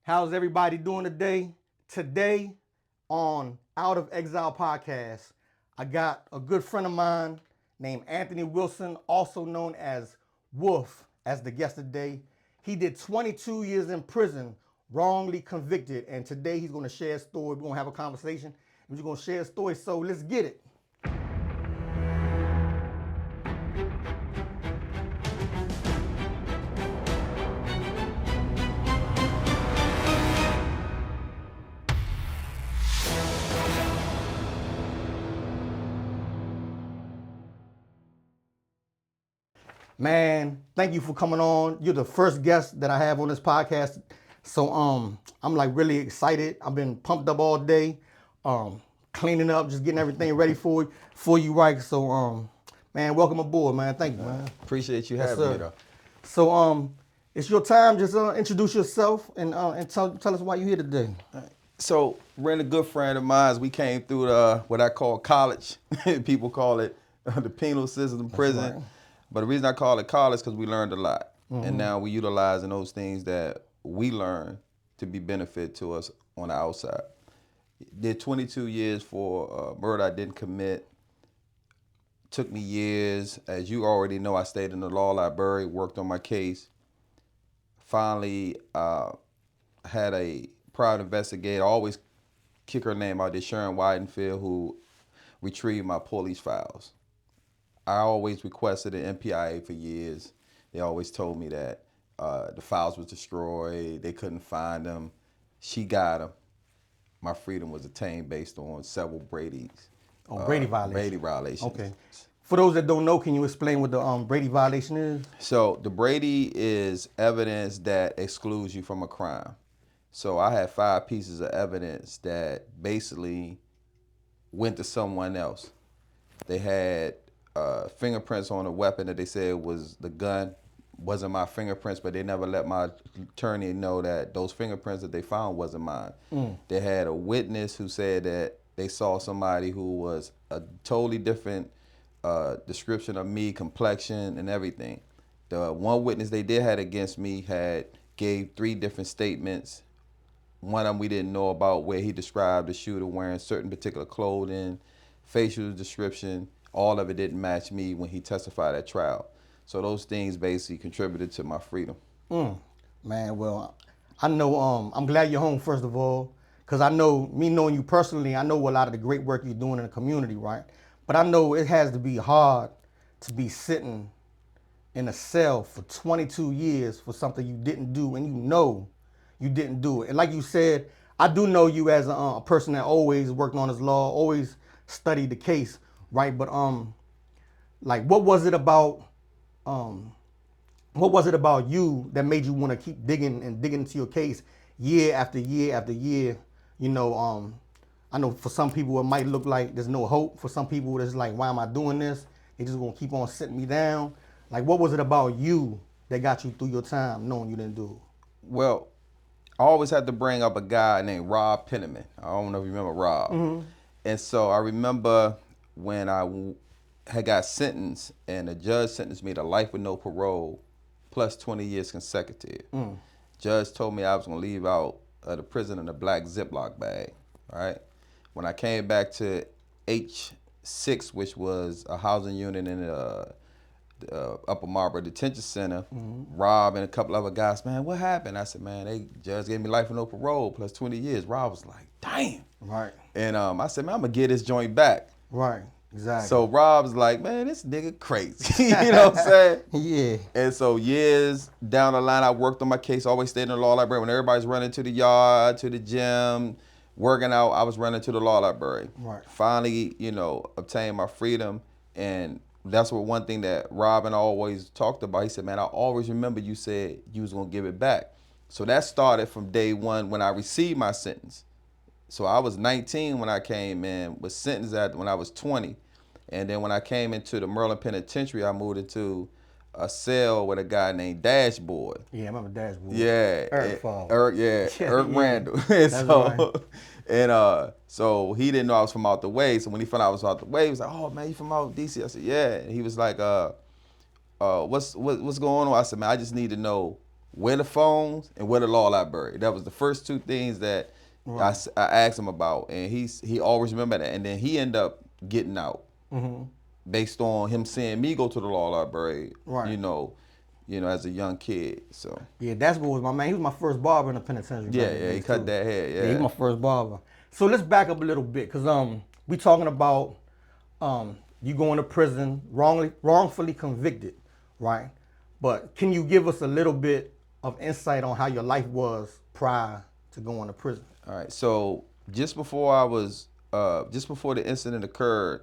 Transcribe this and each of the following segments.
How's everybody doing today? Today on Out of Exile Podcast, I got a good friend of mine named Anthony Wilson, also known as Wolf, as the guest today. He did 22 years in prison, wrongly convicted, and today he's going to share a story. We're going to have a conversation. We're just going to share a story, so let's get it. Man, thank you for coming on. You're the first guest that I have on this podcast. So I'm like really excited. I've been pumped up all day, cleaning up, just getting everything ready for you, right? So man, welcome aboard, man. Thank you, man. Appreciate you having me though. So it's your time. Just introduce yourself and tell us why you're here today. So Ren, a good friend of mine, we came through what I call college. People call it the penal system, prison. Right. But the reason I call it college is because we learned a lot. And now we utilizing those things that we learned to be benefit to us on the outside. Did 22 years for murder I didn't commit. Took me years. As you already know, I stayed in the law library, worked on my case. Finally, had a private investigator, always kick her name out there, Sharon Weidenfeld, who retrieved my police files. I always requested an MPIA for years. They always told me that the files was destroyed, they couldn't find them. She got them. My freedom was attained based on several Brady violations. Okay. For those that don't know, can you explain what the Brady violation is? So the Brady is evidence that excludes you from a crime. So I had 5 pieces of evidence that basically went to someone else. They had fingerprints on a weapon that they said was the gun. Wasn't my fingerprints, but they never let my attorney know that those fingerprints that they found wasn't mine. They had a witness who said that they saw somebody who was a totally different description of me, complexion and everything. The one witness they did have against me gave 3 different statements. One of them we didn't know about, where he described the shooter wearing certain particular clothing, facial description. All of it didn't match me when he testified at trial. So those things basically contributed to my freedom. Man, well, I know I'm glad you're home, first of all, because I know, me knowing you personally, I know a lot of the great work you're doing in the community, right? But I know it has to be hard to be sitting in a cell for 22 years for something you didn't do, and you know you didn't do it. And like you said, I do know you as a person that always worked on his law, always studied the case, right? But like, what was it about you that made you want to keep digging into your case year after year after year? You know, I know for some people it might look like there's no hope. For some people it's like, why am I doing this? They just gonna keep on sitting me down. Like, what was it about you that got you through your time knowing you didn't do it? Well, I always had to bring up a guy named Rob Penniman. I don't know if you remember Rob. And so I remember when I had got sentenced, and the judge sentenced me to life with no parole, plus 20 years consecutive. Judge told me I was gonna leave out of the prison in a black Ziploc bag, right? When I came back to H6, which was a housing unit in the Upper Marlboro Detention Center, Rob and a couple other guys, man, what happened? I said, man, they judge gave me life with no parole, plus 20 years. Rob was like, damn. Right. And I said, man, I'm gonna get this joint back. Right. Exactly. So Rob's like, man, this nigga crazy. You know what I'm saying? Yeah. And so years down the line, I worked on my case, always stayed in the law library. When everybody's running to the yard, to the gym, working out, I was running to the law library. Right. Finally, obtained my freedom. And that's what one thing that Robin always talked about. He said, man, I always remember you said you was gonna give it back. So that started from day one when I received my sentence. So I was 19 when I came in, was sentenced when I was 20. And then when I came into the Maryland Penitentiary, I moved into a cell with a guy named Dashboard. Yeah, I remember Dashboard. Yeah. Eric Fall. Eric Randall. And That's so, right. So he didn't know I was from out the way. So when he found out I was out the way, he was like, oh man, you from out DC? I said, yeah. And he was like, what's going on? I said, man, I just need to know where the phones and where the law library. That was the first two things that Right. I asked him about, and he always remembered that. And then he ended up getting out based on him seeing me go to the law library. Right. As a young kid. So Yeah, that's what was my man. He was my first barber in the penitentiary. yeah, back in the yeah, he day, cut too. that hair. Yeah, he Yeah. was my first barber. So let's back up a little bit, cause we talking about you going to prison wrongfully convicted, right? But can you give us a little bit of insight on how your life was prior to going to prison? All right. So just before the incident occurred,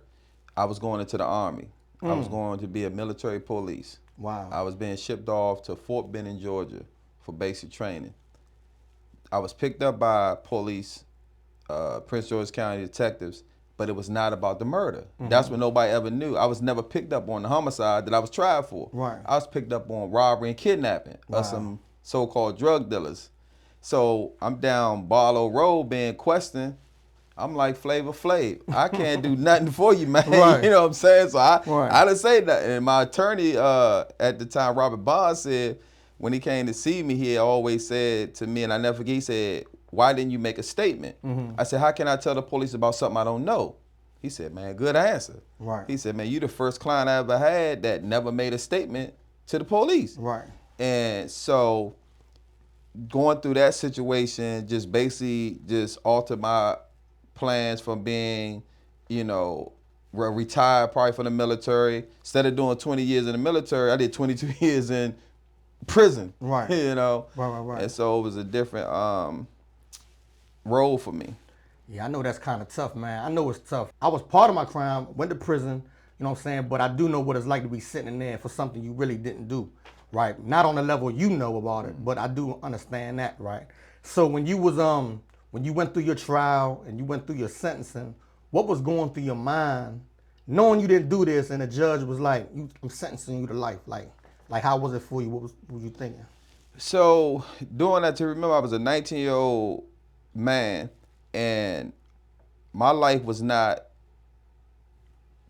I was going into the Army. I was going to be a military police. Wow. I was being shipped off to Fort Benning, Georgia for basic training. I was picked up by police, Prince George's County detectives, but it was not about the murder. That's what nobody ever knew. I was never picked up on the homicide that I was tried for. Right. I was picked up on robbery and kidnapping of some so-called drug dealers. So I'm down Barlow Road being questioned. I'm like Flavor Flav. I can't do nothing for you, man. Right. You know what I'm saying? So I Right. didn't say that. And my attorney at the time, Robert Bond, said when he came to see me, he had always said to me, and I never forget, he said, "Why didn't you make a statement?" I said, "How can I tell the police about something I don't know?" He said, "Man, good answer." Right. He said, "Man, you the first client I ever had that never made a statement to the police." Right. And so going through that situation just basically just altered my plans from being, retired probably from the military. Instead of doing 20 years in the military, I did 22 years in prison. Right. Right. And so it was a different role for me. Yeah, I know that's kind of tough, man. I know it's tough. I was part of my crime, went to prison, you know what I'm saying? But I do know what it's like to be sitting in there for something you really didn't do, right? Not on the level you know about it, but I do understand that, right? So when you was when you went through your trial and you went through your sentencing, what was going through your mind, knowing you didn't do this and the judge was like, I'm sentencing you to life, like how was it for you? What was you thinking? So doing that, to remember I was a 19-year-old man, and my life was not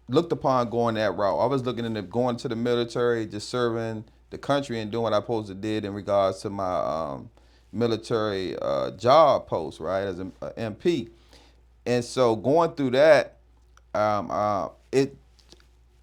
looked upon going that route. I was looking into going to the military, just serving the country and doing what I supposed to did in regards to my military job post, right, as an MP. And so going through that, it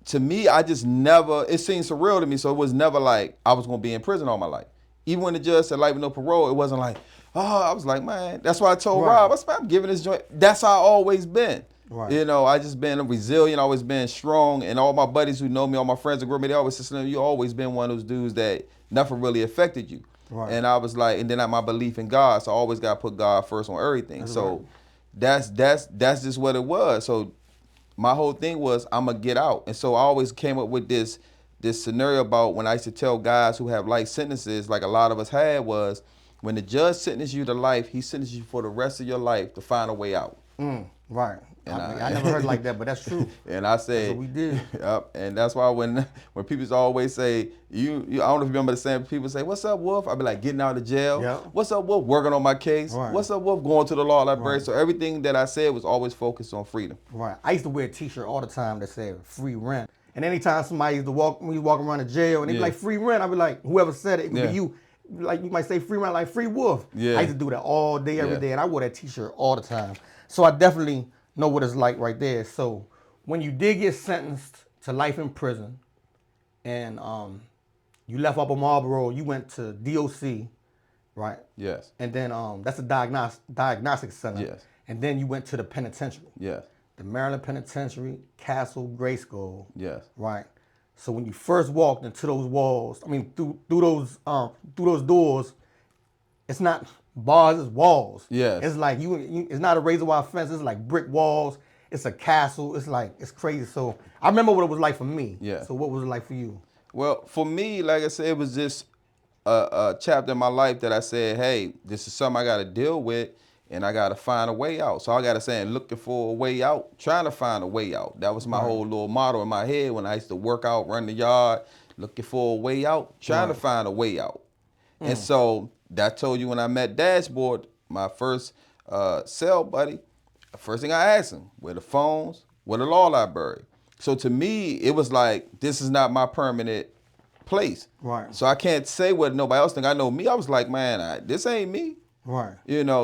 to me, I just never, it seemed surreal to me. So it was never like I was going to be in prison all my life. Even when the judge said life with no parole, it wasn't like, oh, I was like, man, that's why I told Right. Rob, I'm giving this joint. That's how I always been. Right. I just been resilient, always been strong. And all my buddies who know me, all my friends that grew up, they always said, you always been one of those dudes that nothing really affected you. Right. And I was like, and then I had my belief in God. So I always got to put God first on everything. That's so right. that's just what it was. So my whole thing was I'm gonna get out. And so I always came up with this scenario about when I used to tell guys who have life sentences, like a lot of us had, was when the judge sentences you to life, he sentences you for the rest of your life to find a way out. Right. And I never heard it like that, but that's true. And I said, That's what we did. Yep. And that's why when people always say, you I don't know if you remember the same, people say, what's up, Wolf? I'd be like, getting out of jail. Yep. What's up, Wolf? Working on my case. Right. What's up, Wolf? Going to the law library. Right. So everything that I said was always focused on freedom. Right. I used to wear a t-shirt all the time that said free rent. And anytime somebody used to walk around the jail and they'd be Yeah. like free rent, I'd be like, whoever said it, it could Yeah. be you. Like you might say free rent, like free wolf. Yeah. I used to do that all day, every Yeah. day, and I wore that t-shirt all the time. So I definitely know what it's like right there. So when you did get sentenced to life in prison and you left up on Marlboro, you went to DOC, right? Yes. And then that's a diagnostic center. Yes. And then you went to the penitentiary. Yes. The Maryland Penitentiary, Castle, Grayskull. Yes. Right. So when you first walked into those walls, I mean through those doors, it's not bars, it's walls. Yes. It's like you it's not a razor wire fence, it's like brick walls. It's a castle. It's like it's crazy. So I remember what it was like for me. Yeah. So what was it like for you? Well, for me, like I said, it was just a chapter in my life that I said, hey, this is something I got to deal with, and I got to find a way out. So I got to say, looking for a way out, trying to find a way out. That was my whole little motto in my head when I used to work out, run the yard, looking for a way out, trying to find a way out. And so that told you when I met Dashboard, my first cell buddy, the first thing I asked him, where the phones, where the law library. So to me, it was like, this is not my permanent place. Right. So I can't say what nobody else think. I know me. I was like, man, this ain't me. Right.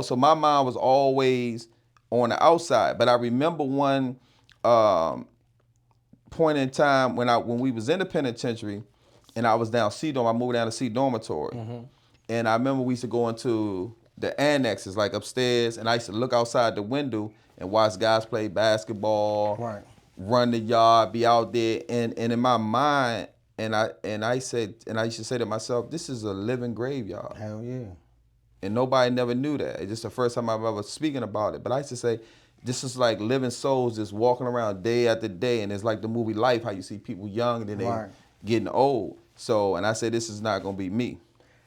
So my mind was always on the outside. But I remember one point in time when we was in the penitentiary, and I was down C dorm. I moved down to C dormitory, and I remember we used to go into the annexes, like upstairs, and I used to look outside the window and watch guys play basketball, Right. run the yard, be out there, and in my mind, and I used to say to myself, this is a living graveyard. Hell yeah. And nobody never knew that. It's just the first time I've ever speaking about it. But I used to say, this is like living souls just walking around day after day. And it's like the movie Life, how you see people young and then they Right. getting old. So, and I said, this is not going to be me.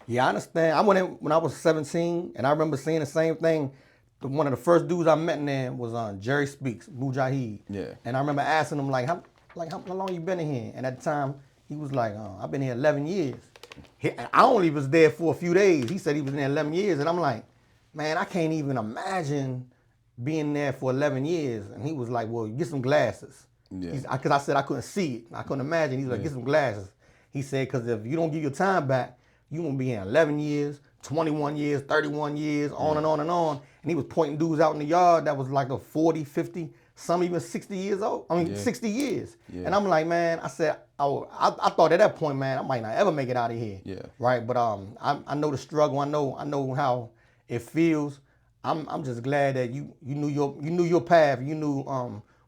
Yeah, I understand. I went in when I was 17, and I remember seeing the same thing. One of the first dudes I met in there was Jerry Speaks, Mujahid. Yeah. And I remember asking him, how long you been in here? And at the time, he was like, I've been here 11 years. I only was there for a few days. He said he was in there 11 years. And I'm like, man, I can't even imagine being there for 11 years. And he was like, well, get some glasses. Yeah. Because I said I couldn't see it. I couldn't imagine. He's like, get some glasses. He said, because if you don't give your time back, you won't be here 11 years, 21 years, 31 years, on and on and on. And he was pointing dudes out in the yard that was like a 40, 50, some even 60 years old. 60 years. Yeah. And I'm like, man, I said, I thought at that point, man, I might not ever make it out of here. Yeah. Right. But I know the struggle. I know how it feels. I'm just glad that you knew your path. You knew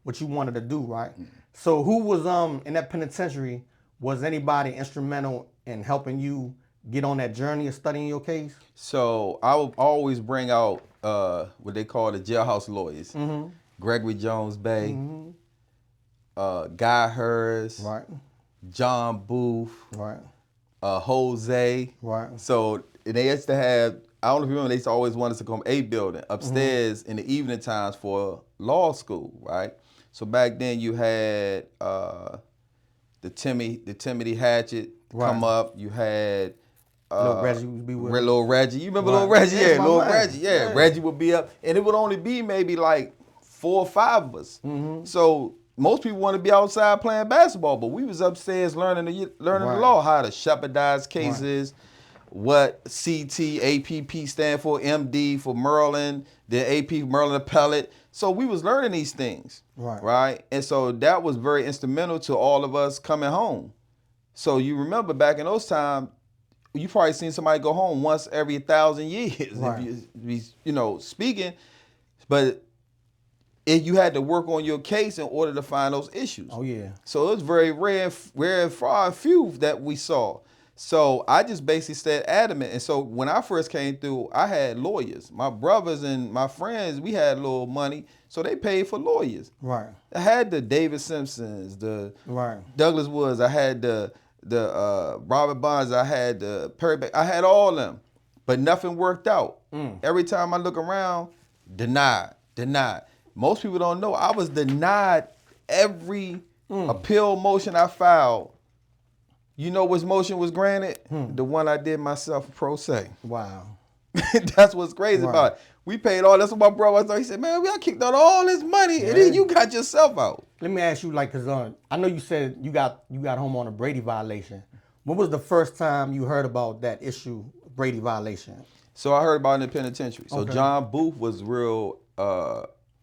what you wanted to do. Right. So who was in that penitentiary? Was anybody instrumental in helping you get on that journey of studying your case? So I would always bring out what they call the jailhouse lawyers. Gregory Jones Bay, Guy Hers, Right. John Booth, Right. Jose. Right. So they used to have, I don't know if you remember, they used to always want us to come A building upstairs in the evening times for law school, right? So back then you had the Timothy Hatchet come up. You had Little Reggie would be with Little Reggie. You remember Right. Little Reggie? That's Yeah, my Little man. Reggie. Yeah, Reggie would be up, and it would only be maybe like 4 or 5 of us. So most people want to be outside playing basketball, but we was upstairs learning the Right. law, how to shepherdize cases, what CT, APP stand for, MD for Maryland, the AP Maryland Appellate. So we was learning these things, right? And so that was very instrumental to all of us coming home. So you remember back in those times, you probably seen somebody go home once every 1,000 years, Right. if you speaking. But you had to work on your case in order to find those issues. Oh yeah. So it was very rare and far and few that we saw. So I just basically stayed adamant. And so when I first came through, I had lawyers. My brothers and my friends, we had a little money, so they paid for lawyers. Right. I had the David Simpsons, the Right. Douglas Woods, I had the Robert Bonds, I had the Perry Beck, I had all of them, but nothing worked out. Every time I look around, denied. Most people don't know I was denied every appeal motion I filed. You know which motion was granted? The one I did myself pro se. Wow. That's what's crazy about it. We paid all. That's what my brother thought. He said, "Man, I kicked out all this money, and then you got yourself out." Let me ask you, cause I know you said you got home on a Brady violation. When was the first time you heard about that issue, Brady violation? So I heard about it in the penitentiary. So Okay. John Booth was real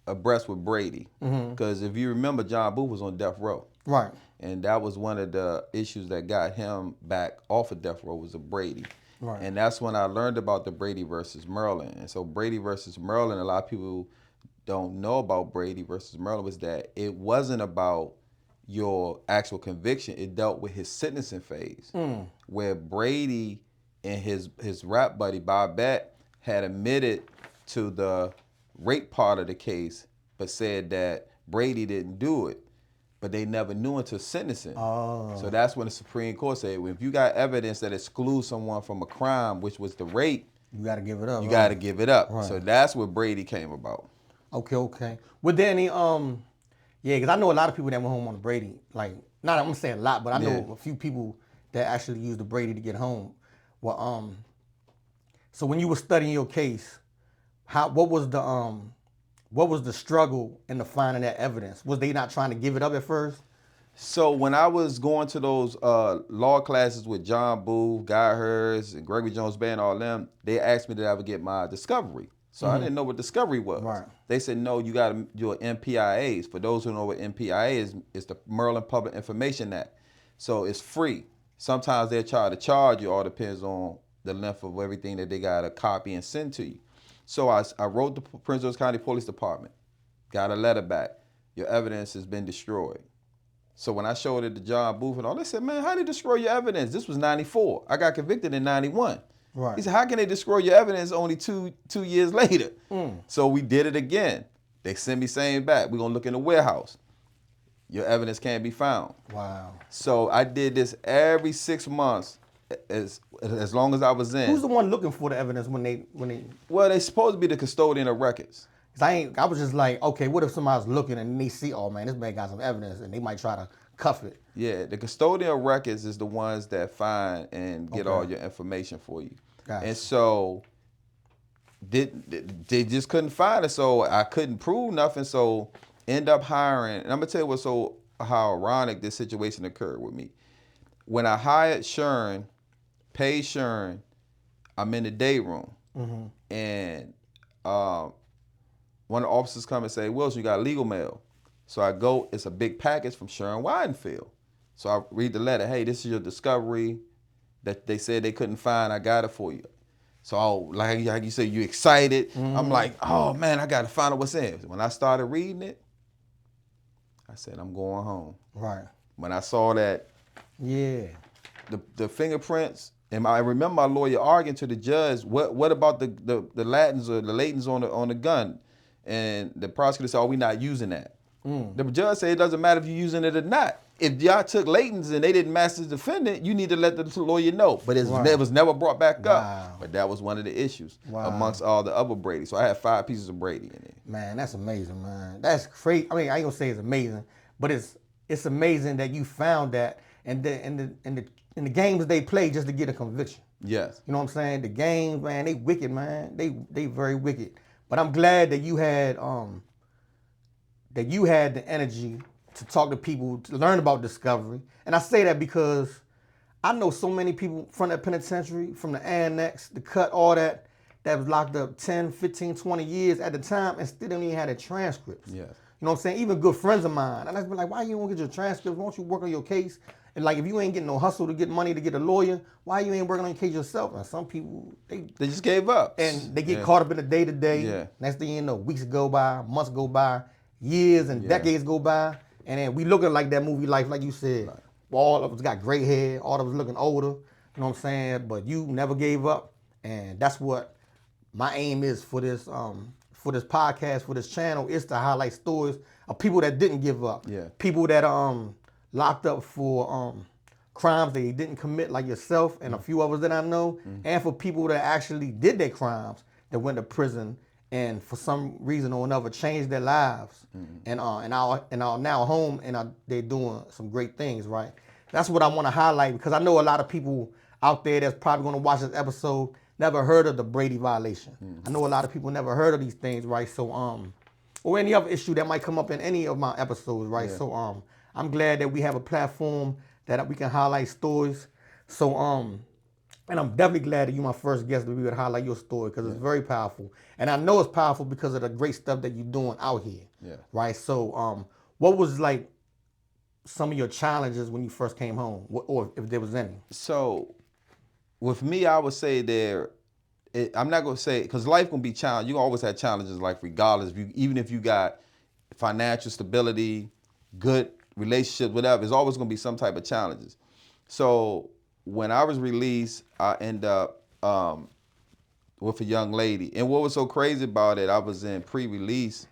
abreast with Brady, because if you remember, John Booth was on death row. Right. And that was one of the issues that got him back off of death row was the Brady. Right. And that's when I learned about the Brady versus Maryland. And so Brady versus Maryland, a lot of people don't know about Brady versus Maryland, was that it wasn't about your actual conviction. It dealt with his sentencing phase, where Brady and his rap buddy Bob Batt had admitted to the rape part of the case, but said that Brady didn't do it. But they never knew until sentencing. Oh. So that's when the Supreme Court said, well, if you got evidence that excludes someone from a crime, which was the rape, You got to give it up. you right? got to give it up. Right. So that's what Brady came about. Okay. Were there any yeah, because I know a lot of people that went home on the Brady. Like, not I'm gonna say a lot, but I know a few people that actually used the Brady to get home. Well, so when you were studying your case, what was the struggle in the finding that evidence? Was they not trying to give it up at first? So when I was going to those law classes with John Booth, Guy Hurst, and Gregory Jones Band, all them, they asked me that I would get my discovery. So I didn't know what discovery was. Right. They said, no, you got to do an MPIAs. For those who know what MPIA is, it's the Maryland Public Information Act. So it's free. Sometimes they'll try to charge you, all depends on the length of everything that they got to copy and send to you. So I wrote the Prince George County Police Department, got a letter back. Your evidence has been destroyed. So when I showed it to John Booth and all, they said, man, how they destroy your evidence? This was 94. I got convicted in 91. Right. He said, how can they destroy your evidence only two years later? So we did it again. They sent me saying back, we're going to look in the warehouse. Your evidence can't be found. Wow. So I did this every 6 months as long as I was in. Who's the one looking for the evidence when they? Well, they supposed to be the custodian of records. Cause I was just like, okay, what if somebody's looking and they see, oh man, this man got some evidence, and they might try to cuff it. Yeah, the custodian of records is the ones that find and get all your information for you. Gotcha. And so they just couldn't find it, so I couldn't prove nothing. So end up hiring, and I'm gonna tell you how ironic this situation occurred with me. When I hired Sharon, paid Sharon, I'm in the day room, and one of the officers come and say, Wilson, you got legal mail. So I go, it's a big package from Sharon Weidenfield. So I read the letter, hey, this is your discovery that they said they couldn't find, I got it for you. So like you said, you excited. I'm like, oh man, I gotta find out what's in it. When I started reading it, I said, I'm going home. Right. When I saw that, Yeah. the fingerprints, and I remember my lawyer arguing to the judge, what about the Latins or the Latins on the gun? And the prosecutor said, oh, we're not using that. The judge said it doesn't matter if you're using it or not. If y'all took Latins and they didn't match the defendant, you need to let the lawyer know. But it was never brought back up. But that was one of the issues amongst all the other Brady. So I had 5 pieces of Brady in it. Man, that's amazing, man. That's crazy. I mean, I ain't gonna say it's amazing, but it's amazing that you found that, and the games they play just to get a conviction. Yes. You know what I'm saying? The games, man, they wicked, man. They very wicked. But I'm glad that you had the energy to talk to people, to learn about discovery. And I say that because I know so many people from that penitentiary, from the annex, the cut, all that was locked up 10, 15, 20 years at the time and still didn't even have their transcripts. Yes. You know what I'm saying? Even good friends of mine. And I've been like, why you don't get your transcripts? Why don't you work on your case? And like, if you ain't getting no hustle to get money to get a lawyer, why you ain't working on your case yourself? And some people, they just gave up. And they get caught up in the day-to-day. Yeah. Next thing you know, weeks go by, months go by, years and decades go by. And then we looking like that movie Life, like you said. Right. All of us got gray hair, all of us looking older. You know what I'm saying? But you never gave up. And that's what my aim is for this podcast, for this channel, is to highlight stories of people that didn't give up. Yeah. People that locked up for crimes they didn't commit, like yourself and a few others that I know, and for people that actually did their crimes, that went to prison and for some reason or another changed their lives and are now home and they're doing some great things, right? That's what I want to highlight, because I know a lot of people out there that's probably going to watch this episode never heard of the Brady violation. I know a lot of people never heard of these things, right? So or any other issue that might come up in any of my episodes, right? Yeah. So I'm glad that we have a platform that we can highlight stories. So and I'm definitely glad that you're my first guest to be able to highlight your story, because it's very powerful. And I know it's powerful because of the great stuff that you're doing out here. Yeah. Right. So what was like some of your challenges when you first came home, or if there was any? So with me, I would say I'm not gonna say, because life gonna be challenging. You always have challenges, like regardless. Even if you got financial stability, good relationships, whatever, there's always gonna be some type of challenges. So when I was released, I ended up with a young lady. And what was so crazy about it, I was in pre-release,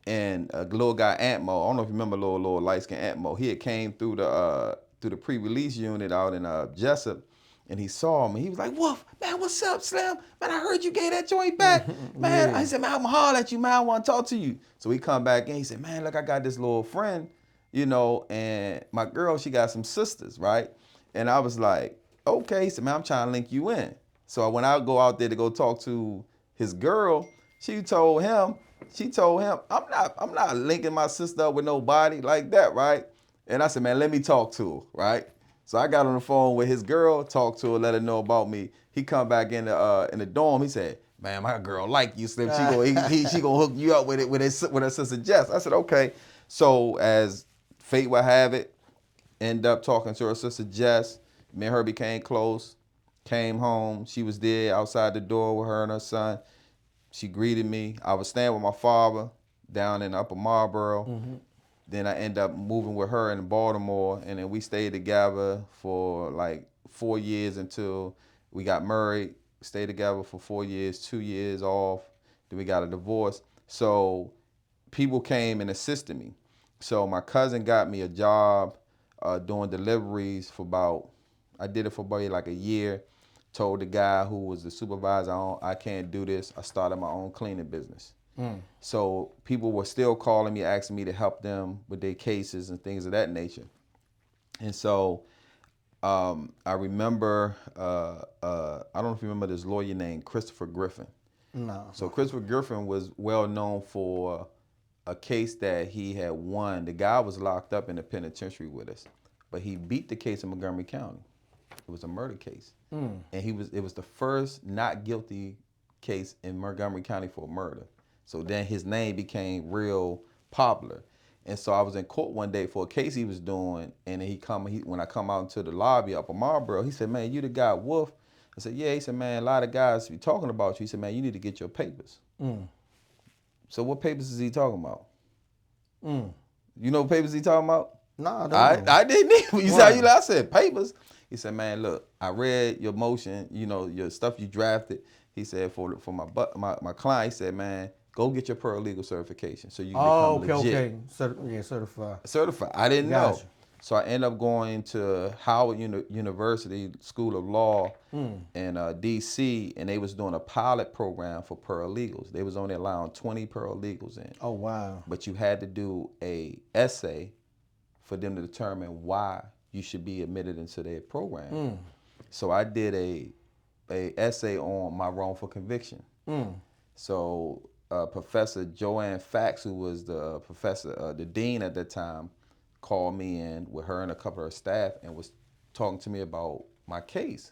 and a little guy, Antmo, I don't know if you remember little light-skinned Antmo, he had came through the pre-release unit out in Jessup, and he saw me. He was like, Wolf, man, what's up, Slim? Man, I heard you gave that joint back. Man, I said, man, I'm holler at you, man, I want to talk to you. So he come back in, he said, man, look, I got this little friend, and my girl, she got some sisters, right? And I was like, okay. He said, man, I'm trying to link you in. So when I go out there to go talk to his girl, she told him, I'm not linking my sister up with nobody like that, right? And I said, man, let me talk to her, right? So I got on the phone with his girl, talked to her, let her know about me. He come back in the dorm. He said, man, my girl like you, Slim. She gonna hook you up with it with her sister Jess. I said, okay. So as fate would have it, end up talking to her sister Jess. Me and her became close. Came home. She was there outside the door with her and her son. She greeted me. I was staying with my father down in Upper Marlboro. Then I ended up moving with her in Baltimore, and then we stayed together for like 4 years until we got married. Stayed together for 4 years, 2 years off. Then we got a divorce. So people came and assisted me. So my cousin got me a job doing deliveries I did it for about like a year. Told the guy who was the supervisor, I can't do this. I started my own cleaning business. So people were still calling me, asking me to help them with their cases and things of that nature. And so I remember, I don't know if you remember this lawyer named Christopher Griffin. No. So Christopher Griffin was well known for a case that he had won. The guy was locked up in the penitentiary with us, but he beat the case in Montgomery County. It was a murder case. And it was the first not guilty case in Montgomery County for murder. So then his name became real popular. And so I was in court one day for a case he was doing, and then when I come out into the lobby up in Marlboro, he said, man, you the guy Wolf? I said, yeah. He said, man, a lot of guys be talking about you. He said, man, you need to get your papers. So what papers is he talking about? You know what papers he talking about? No, I don't know. I didn't even. You said, I said, papers? He said, man, look, I read your motion, your stuff you drafted. He said, for my client, he said, man, go get your paralegal certification so you can become legit. Certified. Certified. I didn't know. So I ended up going to Howard University School of Law in D.C., and they was doing a pilot program for paralegals. They was only allowing 20 paralegals in. Oh, wow. But you had to do a essay for them to determine why you should be admitted into their program. So I did a essay on my wrongful conviction. So Professor Joanne Fax, who was the dean at that time, called me in with her and a couple of her staff and was talking to me about my case.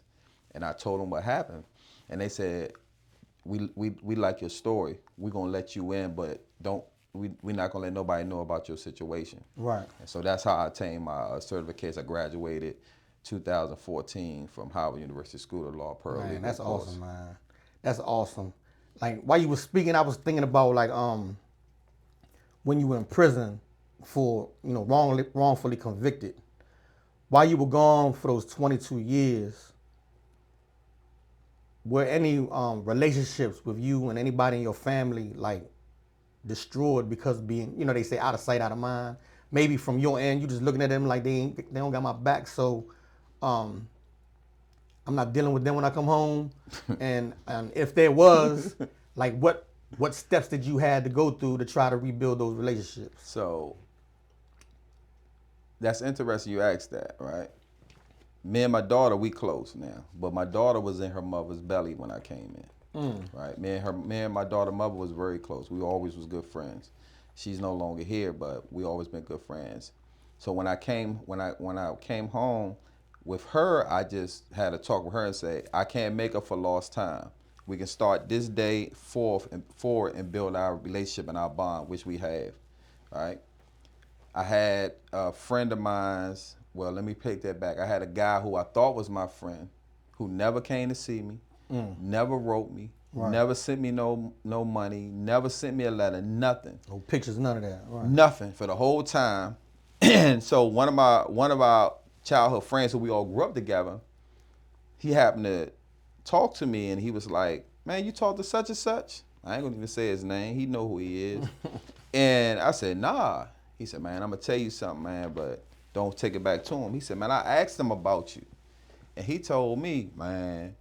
And I told them what happened. And they said, we like your story. We're gonna let you in, but we're not gonna let nobody know about your situation. Right. And so that's how I attained my certification. I graduated 2014 from Howard University School of Law paralegal. Man, that's awesome, man. That's awesome. Like while you were speaking, I was thinking about like when you were in prison for wrongfully convicted. While you were gone for those 22 years, were any relationships with you and anybody in your family like destroyed because being, they say out of sight, out of mind? Maybe from your end, you just looking at them like they don't got my back, so I'm not dealing with them when I come home. and if there was, like what steps did you had to go through to try to rebuild those relationships? So that's interesting you asked that, right? Me and my daughter, we close now, but my daughter was in her mother's belly when I came in. Right? Me and my daughter mother was very close. We always was good friends. She's no longer here, but we always been good friends. So when I came home with her, I just had to talk with her and say, I can't make up for lost time. We can start this day forward and build our relationship and our bond, which we have. Right? I had a friend of mine's. Well, let me take that back. I had a guy who I thought was my friend, who never came to see me, never wrote me, never sent me no money, never sent me a letter, nothing. No pictures, none of that. Right. Nothing for the whole time. And so one of our childhood friends who we all grew up together, he happened to talk to me and he was like, man, you talk to such and such? I ain't gonna even say his name. He know who he is. And I said, nah. He said, man, I'm gonna tell you something, man, but don't take it back to him. He said, man, I asked him about you. And he told me, man,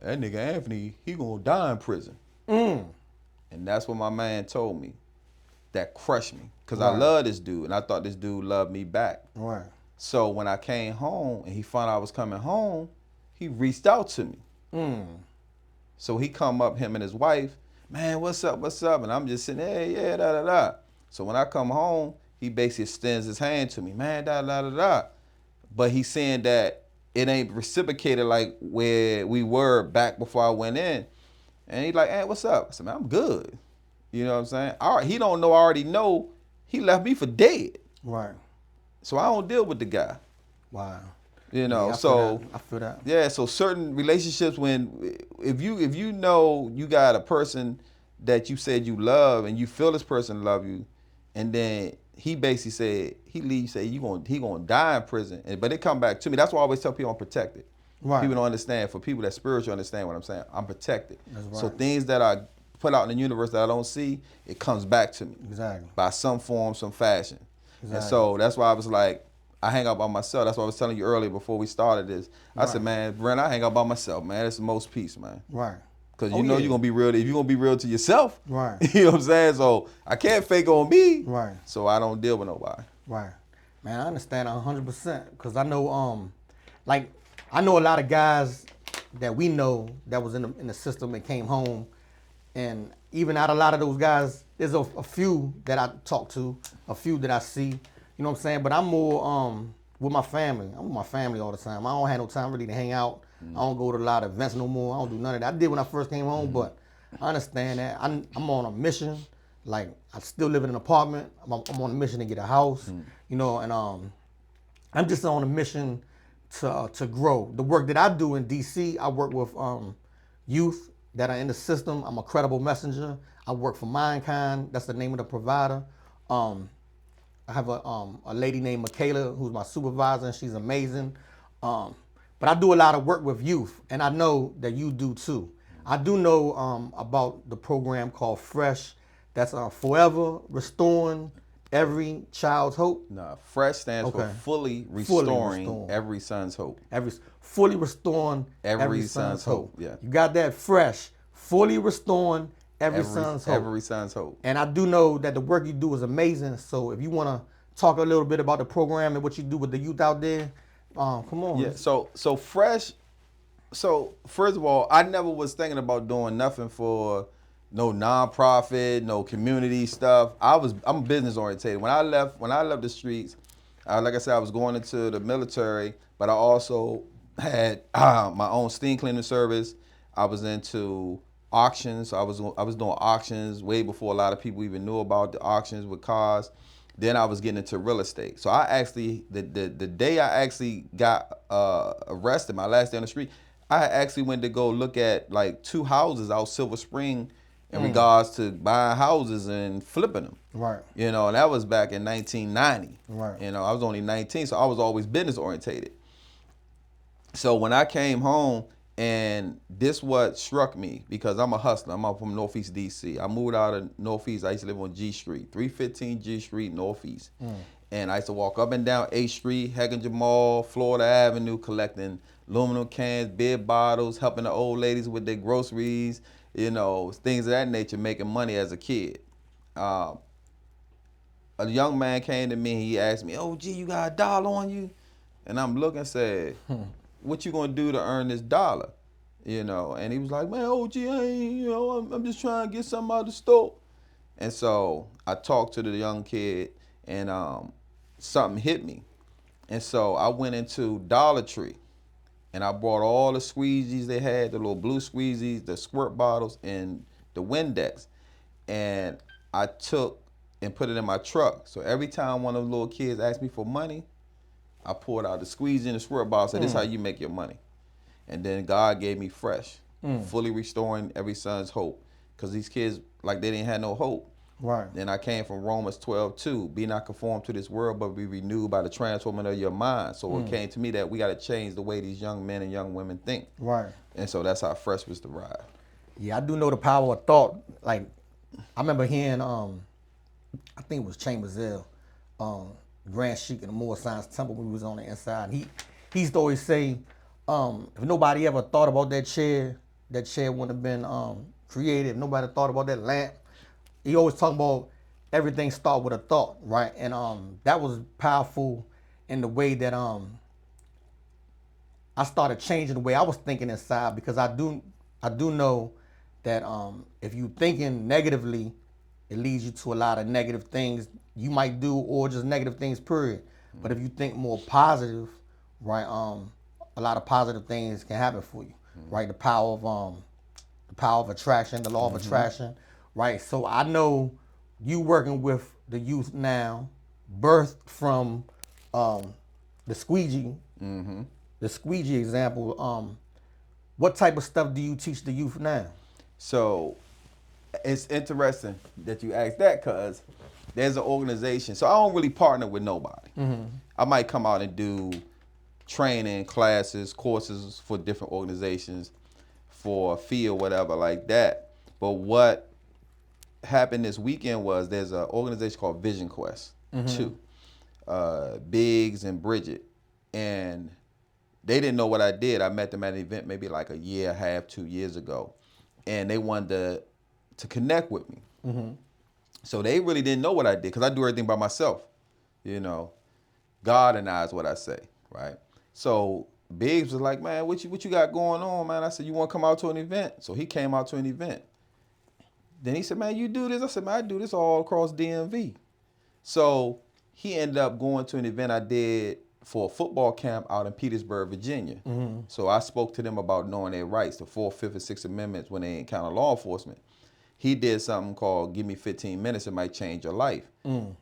that nigga Anthony, he gonna die in prison. And that's what my man told me. That crushed me. Because I love this dude, and I thought this dude loved me back. Right. So when I came home and he found out I was coming home, he reached out to me. So he come up, him and his wife, man, what's up? And I'm just sitting there, yeah, da. So when I come home, he basically extends his hand to me, man, da da da da. But he's saying that it ain't reciprocated like where we were back before I went in. And he's like, hey, what's up? I said, man, I'm good. You know what I'm saying? All right, he don't know, I already know he left me for dead. Right. So I don't deal with the guy. Wow. You know, Yeah, so I feel that. yeah, so certain relationships when if you know you got a person that you said you love and you feel this person love you, and then he basically said he leaves, say he gonna die in prison, but it come back to me. That's why I always tell people I'm protected. Right. People don't understand. For people that spiritual understand what I'm saying. I'm protected. That's right. So things that I put out in the universe that I don't see, it comes back to me. Exactly. By some form, some fashion. Exactly. And so that's why I was like, I hang out by myself. That's what I was telling you earlier before we started this. I said, man, Brent, I hang out by myself, man. It's the most peace, man. Right. Because you know you're going to be real. If you're going to be real to yourself, right. You know what I'm saying? So I can't fake on me. Right. So I don't deal with nobody. Right. Man, I understand 100%. Because I know, I know a lot of guys that we know that was in the system and came home. And even out of a lot of those guys, there's a few that I talk to, a few that I see. You know what I'm saying? But I'm more with my family. I'm with my family all the time. I don't have no time really to hang out. I don't go to a lot of events no more. I don't do none of that. I did when I first came home, but I understand that. I'm on a mission. Like, I still live in an apartment. I'm on a mission to get a house. You know, and I'm just on a mission to grow. The work that I do in D.C., I work with youth that are in the system. I'm a credible messenger. I work for Mankind. That's the name of the provider. I have a lady named Michaela who's my supervisor, and she's amazing. But I do a lot of work with youth, and I know that you do too. I do know about the program called Fresh. That's Forever Restoring Every Child's Hope. Nah, Fresh stands for fully restoring every son's hope. Fully restoring every son's hope. Yeah, you got that? Fresh, fully restoring every son's hope. Every son's hope. And I do know that the work you do is amazing. So if you want to talk a little bit about the program and what you do with the youth out there, come on. Yeah. So Fresh. So first of all, I never was thinking about doing nothing for no nonprofit, no community stuff. I'm business oriented. When I left the streets, like I said, I was going into the military, but I also had my own steam cleaning service. I was into auctions. I was doing auctions way before a lot of people even knew about the auctions with cars. Then I was getting into real estate. So I actually, the day I actually got arrested, my last day on the street, I actually went to go look at like 2 houses out Silver Spring in regards to buying houses and flipping them. Right. You know, and that was back in 1990. Right. You know, I was only 19, so I was always business orientated. So when I came home, and this what struck me, because I'm a hustler. I'm from Northeast DC. I moved out of Northeast. I used to live on G Street, 315 G Street, Northeast. And I used to walk up and down 8th Street, Heckinger Mall, Florida Avenue, collecting aluminum cans, beer bottles, helping the old ladies with their groceries, you know, things of that nature, making money as a kid. A young man came to me, he asked me, "Oh, gee, you got $1 on you?" And I'm looking and said, "What you gonna do to earn this $1?" You know, and he was like, "Man, OG, I'm just trying to get something out of the store." And so I talked to the young kid, and something hit me. And so I went into Dollar Tree, and I bought all the squeegees they had, the little blue squeegees, the squirt bottles, and the Windex. And I took and put it in my truck. So every time one of the little kids asked me for money, I poured out the squeegee and the squirt bottle, said, "This is how you make your money." And then God gave me Fresh, fully restoring every son's hope. Because these kids, like, they didn't have no hope. Right. Then I came from Romans 12:2. Be not conformed to this world, but be renewed by the transformation of your mind. So it came to me that we got to change the way these young men and young women think. Right. And so that's how Fresh was derived. Yeah, I do know the power of thought. Like, I remember hearing, I think it was Chambersville, Grand Sheik in the Moore Science Temple when we was on the inside. And he used to always say, if nobody ever thought about that chair wouldn't have been created. If nobody thought about that lamp. He always talk about everything start with a thought, right? And that was powerful in the way that I started changing the way I was thinking inside, because I do know that if you thinking negatively, it leads you to a lot of negative things you might do, or just negative things, period. But if you think more positive, right, a lot of positive things can happen for you, right? The power of attraction, the law of attraction, right? So I know you working with the youth now, birthed from um, the squeegee, the squeegee example. What type of stuff do you teach the youth now? So it's interesting that you asked that because there's an organization. So I don't really partner with nobody. I might come out and do training, classes, courses for different organizations for a fee or whatever like that. But what happened this weekend was there's an organization called Vision Quest 2, Biggs and Bridget. And they didn't know what I did. I met them at an event maybe like a year, half, 2 years ago. And they wanted to connect with me. So they really didn't know what I did because I do everything by myself. You know, God and I is what I say, right? So Biggs was like, man, what you got going on, man? I said, you want to come out to an event? So he came out to an event. Then he said, man, you do this? I said, man, I do this all across DMV. So he ended up going to an event I did for a football camp out in Petersburg, Virginia. So I spoke to them about knowing their rights, the 4th, 5th, and 6th Amendments when they encounter law enforcement. He did something called Give Me 15 Minutes, It Might Change Your Life.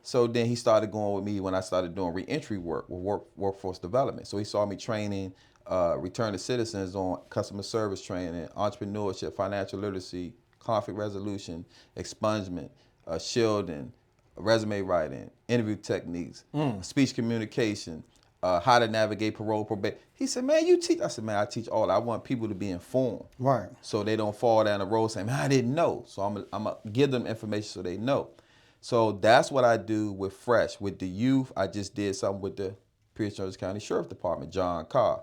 So then he started going with me when I started doing reentry work with workforce development. So he saw me training return to citizens on customer service training, entrepreneurship, financial literacy, conflict resolution, expungement, shielding, resume writing, interview techniques, speech communication, how to navigate parole, probation. He said, man, you teach. I said, man, I teach all. I want people to be informed. Right. So they don't fall down the road saying, man, I didn't know. So I'm going to give them information so they know. So that's what I do with Fresh. With the youth, I just did something with the Pierce Jones County Sheriff Department, John Carr.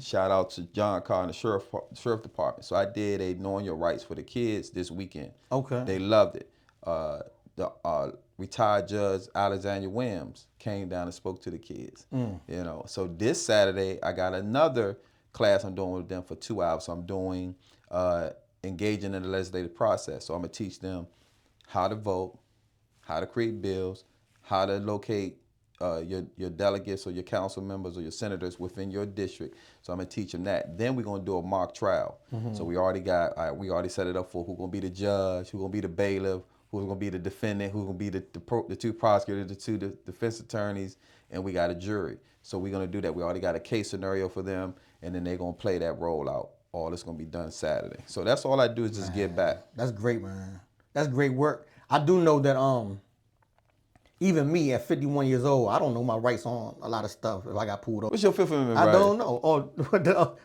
Shout out to John Carr and the Sheriff Department. So I did a Knowing Your Rights for the kids this weekend. Okay. They loved it. The retired judge Alexander Williams came down and spoke to the kids. You know, so this Saturday I got another class I'm doing with them for 2 hours. So I'm doing engaging in the legislative process. So I'm gonna teach them how to vote, how to create bills, how to locate your delegates or your council members or your senators within your district. So I'm gonna teach them that. Then we're gonna do a mock trial. So we already set it up for who's gonna be the judge, who's gonna be the bailiff, who's gonna be the defendant, who's gonna be the two prosecutors, the two defense attorneys, and we got a jury. So we're gonna do that. We already got a case scenario for them, and then they're gonna play that role out. All this gonna be done Saturday. So that's all I do is just give back. That's great, man. That's great work. I do know that even me at 51 years old, I don't know my rights on a lot of stuff if I got pulled over. What's your Fifth Amendment I right? don't know. Oh,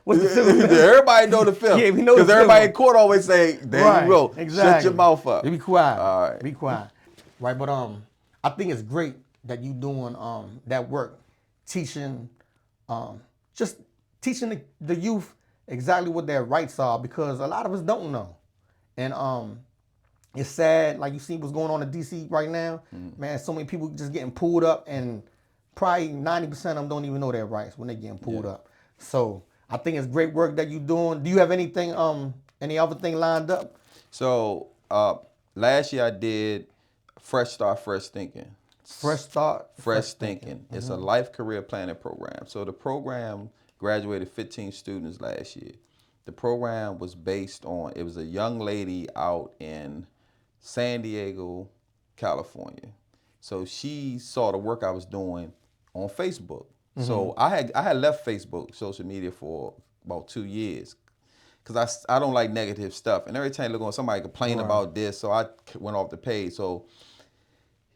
what's the Fifth Amendment? Everybody know the Fifth. Yeah, we know the Because everybody Fifth. in court always say, there you go. Exactly. Shut your mouth up. Be quiet. All right. Be quiet. Right, but I think it's great that you doing that work, teaching, just teaching the youth exactly what their rights are, because a lot of us don't know. And it's sad, like you see what's going on in DC right now. Man, so many people just getting pulled up, and probably 90% of them don't even know their rights when they're getting pulled up. So I think it's great work that you're doing. Do you have anything, any other thing lined up? So last year I did Fresh Start, Fresh Thinking. Fresh Start, Fresh Thinking. It's a life career planning program. So the program graduated 15 students last year. The program was based on, it was a young lady out in San Diego, California. So she saw the work I was doing on Facebook. So I had left Facebook, social media, for about 2 years, because I don't like negative stuff. And every time I look on somebody complain about this, so I went off the page. So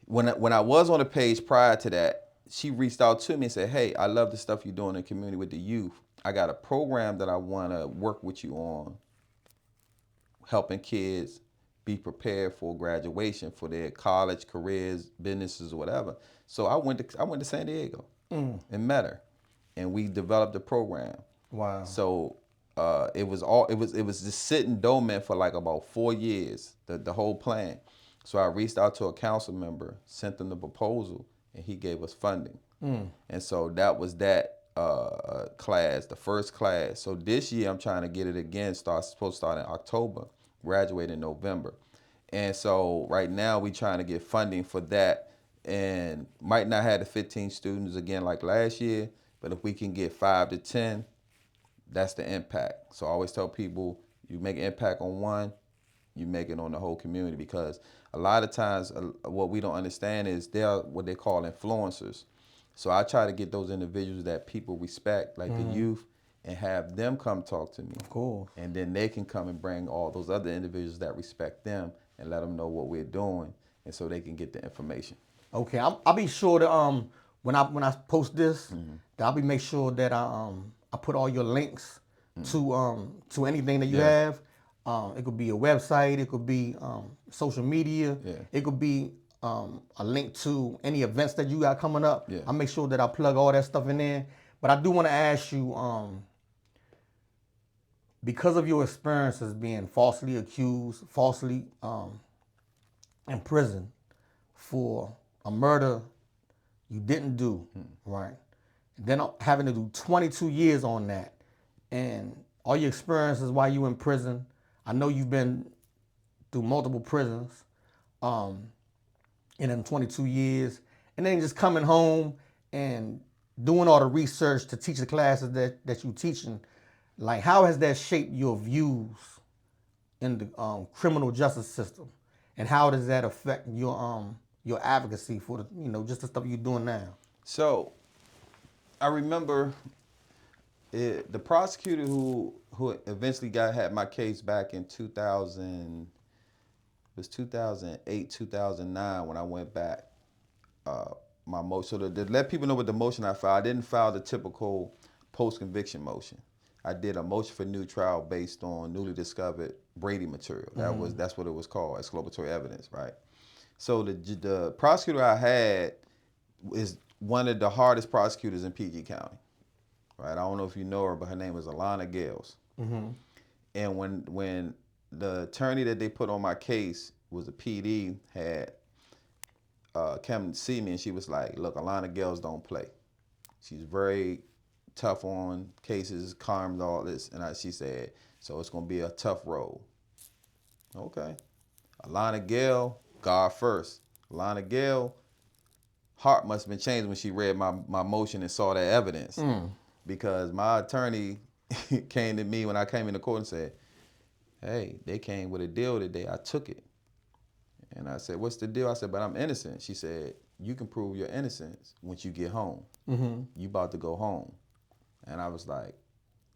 when I was on the page prior to that, she reached out to me and said, hey, I love the stuff you're doing in the community with the youth. I got a program that I want to work with you on, helping kids be prepared for graduation, for their college, careers, businesses, or whatever. So I went to San Diego and met her, and we developed a program. Wow. So it was just sitting dormant for like about 4 years, the whole plan. So I reached out to a council member, sent them the proposal, and he gave us funding. And so that was that class, the first class. So this year I'm trying to get it again. Supposed to start in October, graduate in November. And so right now we trying to get funding for that, and might not have the 15 students again like last year, but if we can get 5 to 10, that's the impact. So I always tell people, you make an impact on one, you make it on the whole community, because a lot of times what we don't understand is they're what they call influencers. So I try to get those individuals that people respect, like the youth, and have them come talk to me. Of course. And then they can come and bring all those other individuals that respect them and let them know what we're doing, and so they can get the information. Okay, I'll be sure to when I post this, that I'll be make sure that I put all your links to anything that you have. It could be a website, it could be social media, Yeah. it could be a link to any events that you got coming up. Yeah. I'll make sure that I plug all that stuff in there. But I do want to ask you, because of your experiences being falsely accused, falsely imprisoned for a murder you didn't do, right? Then having to do 22 years on that, and all your experiences while you in prison. I know you've been through multiple prisons, in them 22 years, and then just coming home and doing all the research to teach the classes that you teaching. Like, how has that shaped your views in the criminal justice system, and how does that affect your advocacy for the just the stuff you're doing now? So I remember the prosecutor who eventually had my case back in 2000, it was 2008, 2009 when I went back. My motion, so to let people know what the motion I filed, I didn't file the typical post-conviction motion. I did a motion for new trial based on newly discovered Brady material. That's what it was called, exculpatory evidence, right? So the prosecutor I had is one of the hardest prosecutors in PG County, right? I don't know if you know her, but her name is Alana Gales. And when the attorney that they put on my case was a PD, had come to see me, and she was like, "Look, Alana Gales don't play. She's very tough on cases, calmed all this." And she said, "So it's gonna be a tough road." Okay. Alana Gale, God first. Alana Gale, heart must have been changed when she read my motion and saw that evidence. Because my attorney came to me when I came into court and said, "Hey, they came with a deal today. I took it." And I said, "What's the deal?" I said, "But I'm innocent." She said, "You can prove your innocence once you get home. You about to go home." And I was like,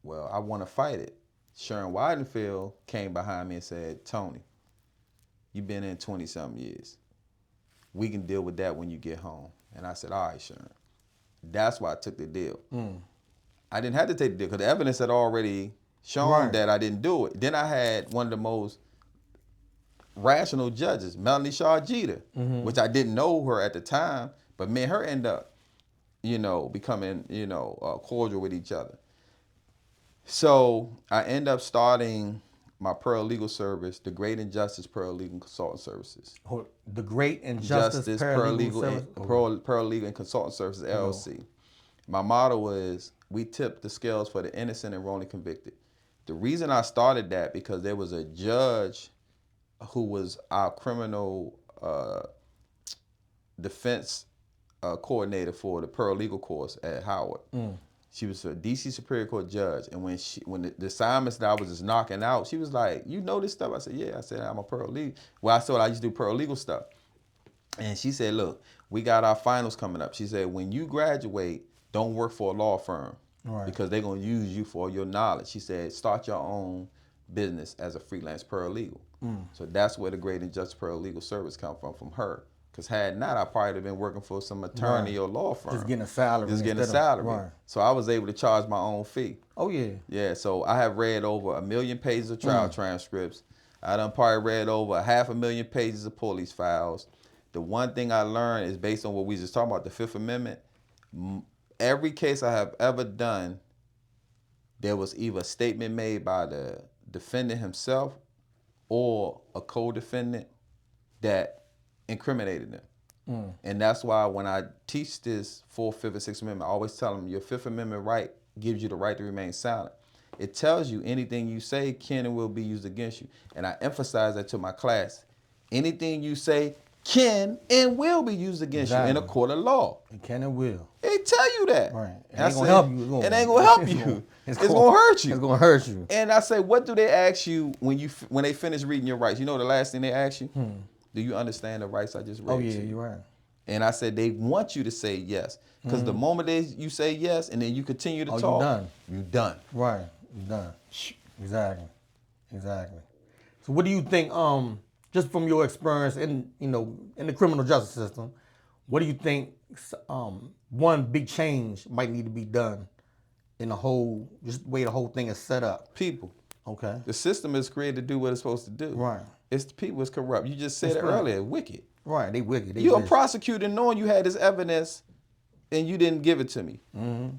"Well, I want to fight it." Sharon Weidenfeld came behind me and said, "Tony, you've been in 20-something years. We can deal with that when you get home." And I said, "All right, Sharon." That's why I took the deal. I didn't have to take the deal because the evidence had already shown that I didn't do it. Then I had one of the most rational judges, Melanie Shaw Jeter, which I didn't know her at the time, but me and her end up, becoming, cordial with each other. So I end up starting my paralegal service, the Great Injustice Paralegal Consultant Services. The Great Injustice Paralegal Service. Paralegal and Consultant Services, LLC. My motto is, we tip the scales for the innocent and wrongly convicted. The reason I started that, because there was a judge who was our criminal defense coordinator for the paralegal course at Howard. She was a DC Superior Court judge, and when the assignments that I was just knocking out, she was like, "You know this stuff?" I said, "Yeah." I said, "I'm a paralegal." Well, I said I used to do paralegal stuff, and she said, "Look, we got our finals coming up." She said, "When you graduate, don't work for a law firm, because they're gonna use you for your knowledge." She said, "Start your own business as a freelance paralegal." So that's where the Great Injustice Paralegal Service come from her. Because had not, I probably have been working for some attorney or law firm. Just getting a salary. Just getting a salary. So I was able to charge my own fee. Oh, yeah. Yeah, so I have read over 1 million pages of trial transcripts. I done probably read over 500,000 pages of police files. The one thing I learned is, based on what we just talked about, the Fifth Amendment, every case I have ever done, there was either a statement made by the defendant himself or a co-defendant that incriminated them. And that's why when I teach this 4th, 5th, and 6th Amendment, I always tell them your 5th Amendment right gives you the right to remain silent. It tells you anything you say can and will be used against you. And I emphasize that to my class. Anything you say can and will be used against you in a Exactly. court of law. It can and will. They tell you that. Right. It And I ain't gonna say, help you. It ain't gonna help you. It's gonna hurt you. It's gonna hurt you. And I say, what do they ask you when they finish reading your rights? You know the last thing they ask you? Do you understand the rights I just read? Oh yeah, to you? you're right. And I said they want you to say yes, because the moment you say yes and then you continue to talk, you done. You done. Right. You're done. Exactly. So what do you think, just from your experience in the criminal justice system, what do you think one big change might need to be done in just the way the whole thing is set up? People. Okay. The system is created to do what it's supposed to do. Right. It's the people is corrupt. You just said it earlier, wicked. Right, they wicked. You're a prosecutor knowing you had this evidence and you didn't give it to me.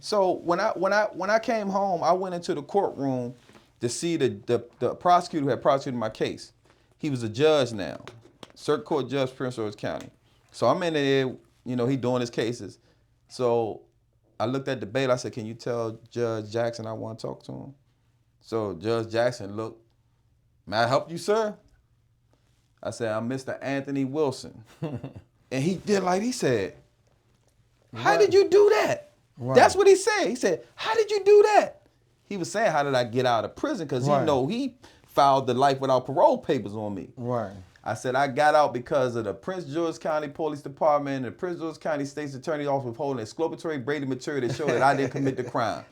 So when I came home, I went into the courtroom to see the prosecutor who had prosecuted my case. He was a judge now, circuit court judge, Prince George County. So I'm in there, he doing his cases. So I looked at the bail. I said, "Can you tell Judge Jackson I want to talk to him?" So Judge Jackson looked, "May I help you, sir?" I said, "I'm Mr. Anthony Wilson." And he said, "How did you do that?" Right. That's what he said. He said, "How did you do that?" He was saying, "How did I get out of prison?" Because he filed the life without parole papers on me. Right. I said, "I got out because of the Prince George County Police Department and the Prince George County State's Attorney's Office withholding exculpatory Brady material that showed that I didn't commit the crime."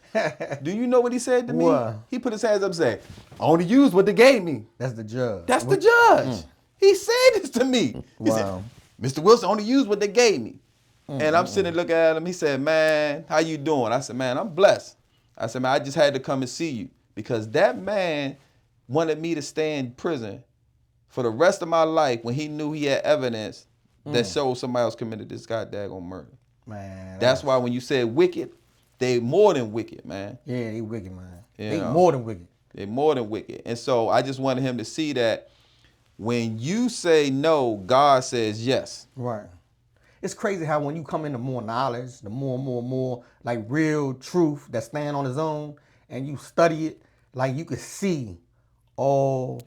Do you know what he said to me? What? He put his hands up and said, "I only used what they gave me." That's the judge. That's the judge. He said this to me. He Wow. said, "Mr. Wilson only used what they gave me." And I'm sitting and looking at him. He said, "Man, how you doing?" I said, "Man, I'm blessed." I said, "Man, I just had to come and see you because that man wanted me to stay in prison for the rest of my life when he knew he had evidence that showed somebody else committed this goddamn murder." Man. That's why when you said wicked, they more than wicked, man. Yeah, they wicked, man. You They know. more than wicked. They more than wicked. And so I just wanted him to see that when you say no, God says yes. Right. It's crazy how when you come into more knowledge, the more like real truth that stand on its own, and you study it, like you can see all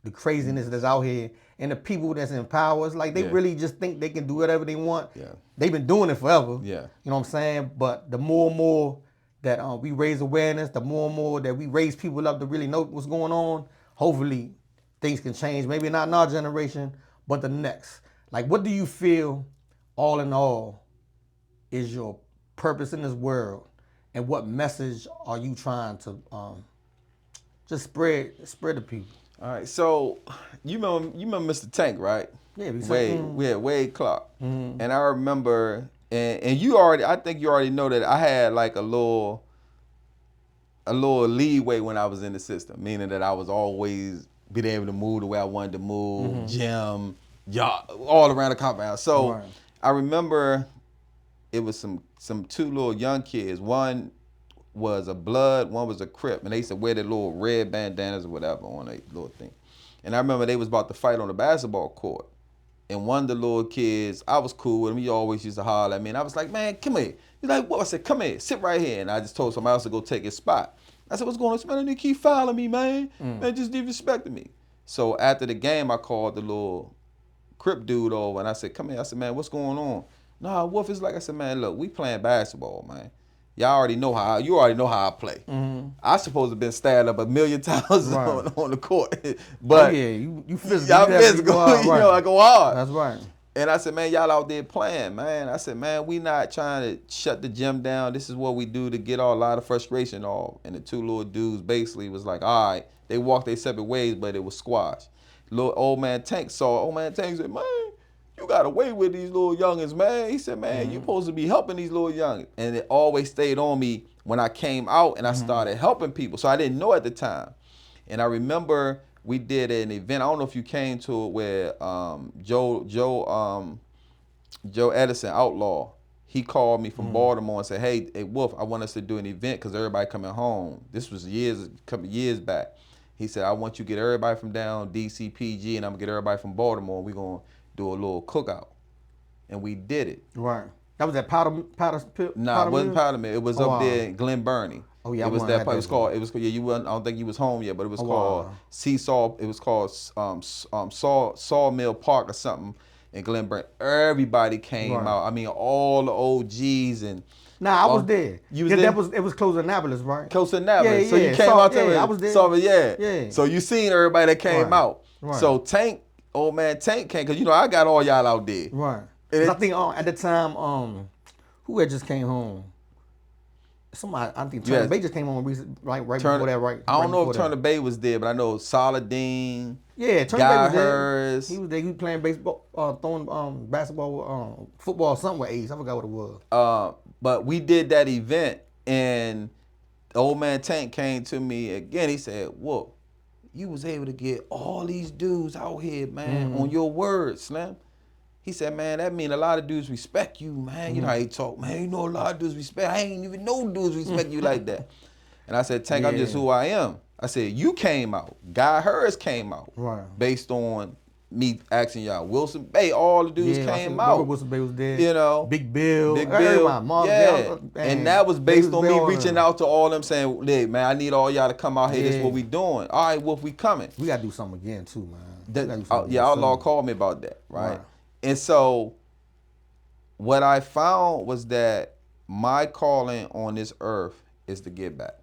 the craziness that's out here, and the people that's in power, it's like they really just think they can do whatever they want. Yeah. They've been doing it forever. Yeah. You know what I'm saying? But the more and more that we raise awareness, the more and more that we raise people up to really know what's going on, hopefully things can change. Maybe not in our generation, but the next. Like, what do you feel, all in all, is your purpose in this world, and what message are you trying to just spread to people? All right. So you remember Mr. Tank, right? Yeah, we said, Wade Clark. And I remember, and I think you already know that I had like a little leeway when I was in the system, meaning that I was always being able to move the way I wanted to move, gym, all around the compound. So I remember it was some two little young kids. One was a blood, one was a Crip, and they used to wear their little red bandanas or whatever on their little thing. And I remember they was about to fight on the basketball court. And one of the little kids, I was cool with him. He always used to holler at me. And I was like, "Man, come here." He's like, "What?" I said, "Come here, sit right here." And I just told somebody else to go take his spot. I said, "What's going on?" Man, they keep following me, man. Man, just disrespecting me. So after the game, I called the little Crip dude over and I said, "Come here." I said, "Man, what's going on?" "Nah, Wolf is like," I said, "Man, look, we playing basketball, man. You already know how I play. I supposed to have been stabbed up a million times on the court. But you physical. y'all physical, I go hard. That's right. And I said, "Man, y'all out there playing, man." I said, "Man, we not trying to shut the gym down. This is what we do to get a lot of frustration off." And the two little dudes basically was like, "All right." They walked their separate ways, but it was squash. Little old man Tank said, "Man, you got away with these little youngins, man." He said, "Man, you supposed to be helping these little youngins." And it always stayed on me when I came out and I started helping people. So I didn't know at the time. And I remember we did an event. I don't know if you came to it where Joe Edison, Outlaw, he called me from Baltimore and said, hey, Wolf, I want us to do an event because everybody coming home. This was a couple years back. He said, "I want you to get everybody from down DCPG and I'm going to get everybody from Baltimore. We're going to do a little cookout." And we did it. Right. That was at Powder Nah, it wasn't Mill? Powder Mill. It was up there in Glen Burnie. Oh yeah, I It was wasn't that at part. It that was joint. called. It was. Yeah, you wasn't. I don't think you was home yet, but it was Oh called wow. Seesaw. It was called Sawmill Park or something in Glenburn. Everybody came Right. out. I mean, all the OGs and Nah, I was all. there. You was Yeah, there. it was close to Annapolis, right? Close to Yeah, Annapolis. So you yeah. came out to Yeah, I it. was there. So yeah. Yeah. So you seen everybody that came Right. out. Right. So Tank, old man Tank came because I got all y'all out there. Right. And 'Cause I it, think at the time, who had just came home? Somebody, I think You Turner had- Bay just came home right Turner, before that, right? I don't Right know before if that. Turner Bay was there, but I know Saladin, Yeah, Turner Bay Guy was there. Hers. He was there. He was playing baseball, throwing basketball, football, something with Ace. I forgot what it was. But we did that event, and the old man Tank came to me again. He said, "Whoa, you was able to get all these dudes out here, man, on your word, Slim." He said, "Man, that mean a lot of dudes respect you, man. You know how he talk, man. You know a lot of dudes respect. I ain't even know dudes respect you like that." And I said, "Tank, I'm just Yeah. who I am." I said, "You came out. Guy Hers came out, Right. based on me asking y'all. Wilson Bay, all the dudes Yeah, I came seen out. Wilson Bay was there. You know, Big Bill, Big everybody, Bill, Mark yeah. Bell, And that was based on me Bell, reaching out to all them saying, "Hey, man, I need all y'all to come out here. This is Yeah. what we doing. All right, Wolf, we coming." We gotta do something again too, man. We gotta do something Yeah, again Outlaw soon. called me about that, right? Right. And so what I found was that my calling on this earth is to give back.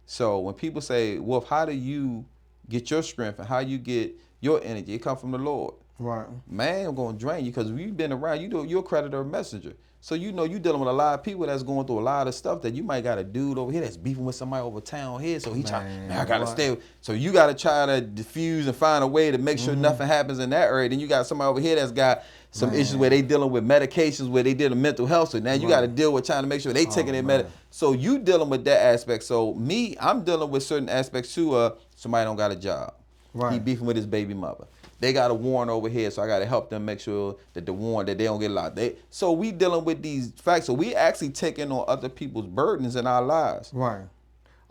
So when people say, "Wolf, how do you get your strength and how you get your energy?" It comes from the Lord. Right. Man, I'm gonna drain you because you've been around. You're a creditor or messenger. So you dealing with a lot of people that's going through a lot of stuff that you might got a dude over here that's beefing with somebody over town here. So he try, man, I gotta right. stay. So you gotta try to diffuse and find a way to make sure nothing happens in that area. Then you got somebody over here that's got some issues where they dealing with medications, where they dealing with mental health. So now you got to deal with trying to make sure they taking their med. So you dealing with that aspect. So me, I'm dealing with certain aspects too. Somebody don't got a job. He Right. beefing with his baby mother. They got a warrant over here, so I got to help them make sure that the warrant that they don't get locked. So we dealing with these facts. So we actually taking on other people's burdens in our lives. Right.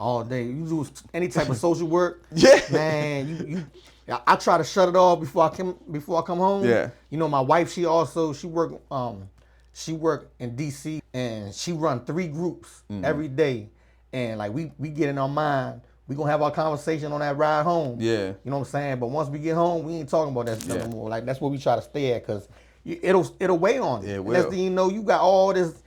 All day. You do any type of social work. Yeah. Man, I try to shut it off before I come home. Yeah. You know, my wife, she work in DC and she run 3 groups every day. And like we get in our mind, we gonna have our conversation on that ride home. Yeah. You know what I'm saying? But once we get home, we ain't talking about that stuff no more. Like that's what we try to stay at because it'll weigh on you. It And will. next thing you know, you got all this.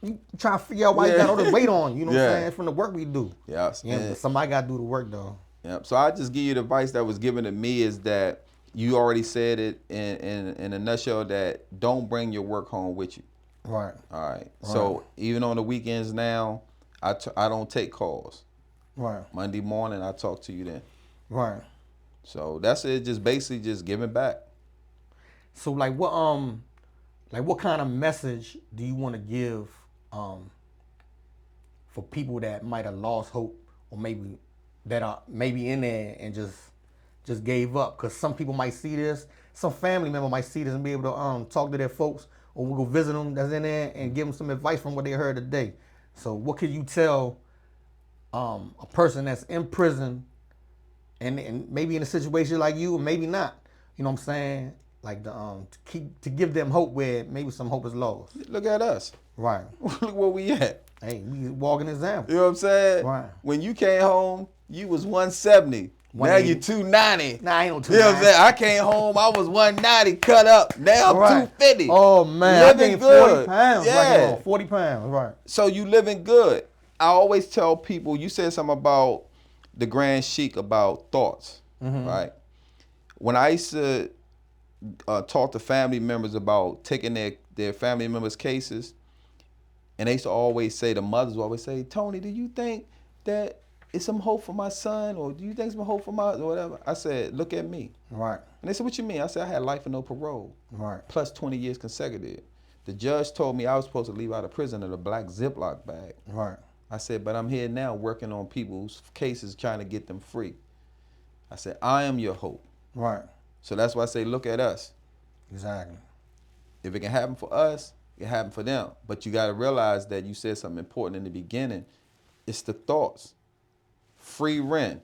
You trying to figure out why you got all this weight on you. You know what I'm Yeah. saying? From the work we do. Yes. Yeah, And- but somebody got to do the work though. Yeah. So I just give you the advice that was given to me is that you already said it in a nutshell that don't bring your work home with you. Right. All right. So even on the weekends now, I don't take calls. Right. Monday morning, I talk to you then. Right. So that's it. Just basically just giving back. So what kind of message do you want to give for people that might have lost hope or maybe that are maybe in there and just gave up? Because some people might see this, some family member might see this and be able to talk to their folks or we'll go visit them that's in there and give them some advice from what they heard today. So what could you tell a person that's in prison and maybe in a situation like you or maybe not? You know what I'm saying? Like to give them hope where maybe some hope is lost. Look at us. Right. Look where we at. Hey, we walking example. You know what I'm saying? Right. When you came home, you was 170. Now you 290. Nah, I ain't no 290. You know what I'm saying? I came home, I was 190 cut up. Now I'm Right. 250. Oh man, I Living gained good. 40 pounds. Yeah. Right, 40 pounds. Right. So you living good. I always tell people, you said something about the Grand Sheik about thoughts, right? When I used to talk to family members about taking their family members' cases, and they used to always say, the mothers would always say, "Tony, do you think that it's some hope for my son, or do you think some hope for my or whatever?" I said, "Look at me." Right. And they said, "What you mean?" I said, "I had life and no parole, Right. plus 20 years consecutive. The judge told me I was supposed to leave out of prison in a black Ziploc bag." Right. I said, "But I'm here now working on people's cases, trying to get them free." I said, "I am your hope." Right. So that's why I say, look at us. Exactly. If it can happen for us, it can happen for them. But you got to realize that you said something important in the beginning. It's the thoughts. Free rent.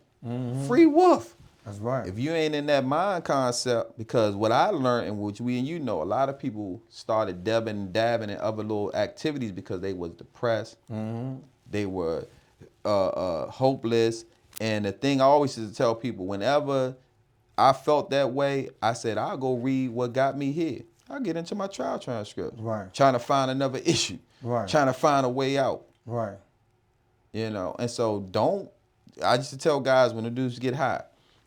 Free wolf. That's right. If you ain't in that mind concept, because what I learned, and which we and you know, a lot of people started dabbing in other little activities because they was depressed, They were hopeless. And the thing I always used to tell people, whenever I felt that way, I said, I'll go read what got me here. I'll get into my trial transcripts. Right. Trying to find another issue. Right. Trying to find a way out. Right. And so I used to tell guys when the dudes get high,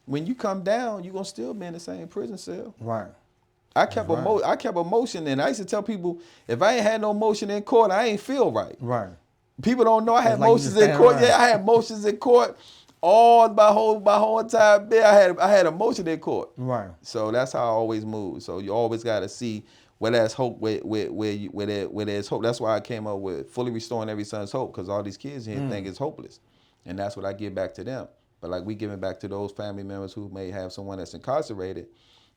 when you come down, you're going to still be in the same prison cell. Right. I kept emotion in. I used to tell people, if I ain't had no motion in court, I ain't feel right. Right. People don't know I had like motions in court. Right. Yeah, I had motions in court all my whole entire bit. I had a motion in court. Right. So that's how I always move. So you always got to see where there's hope, where there's hope. That's why I came up with fully restoring every son's hope, because all these kids here think it's hopeless, and that's what I give back to them. But like we giving back to those family members who may have someone that's incarcerated,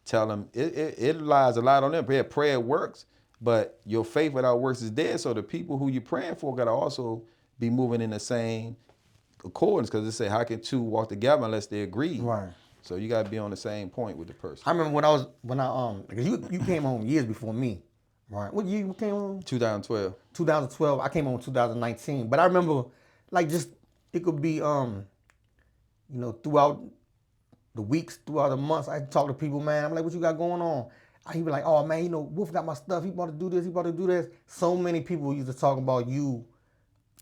tell them it relies a lot on them. Prayer works, but your faith without works is dead. So the people who you're praying for got to also be moving in the same accordance, because it say, how can two walk together unless they agree? Right. So you got to be on the same point with the person. I remember because you came home years before me, right? What year you came home? 2012. 2012. I came home in 2019. But I remember, like, just it could be throughout the weeks, throughout the months, I talk to people, man. I'm like, what you got going on? He'd be like, oh man, Wolf got my stuff. He about to do this. He about to do this. So many people used to talk about you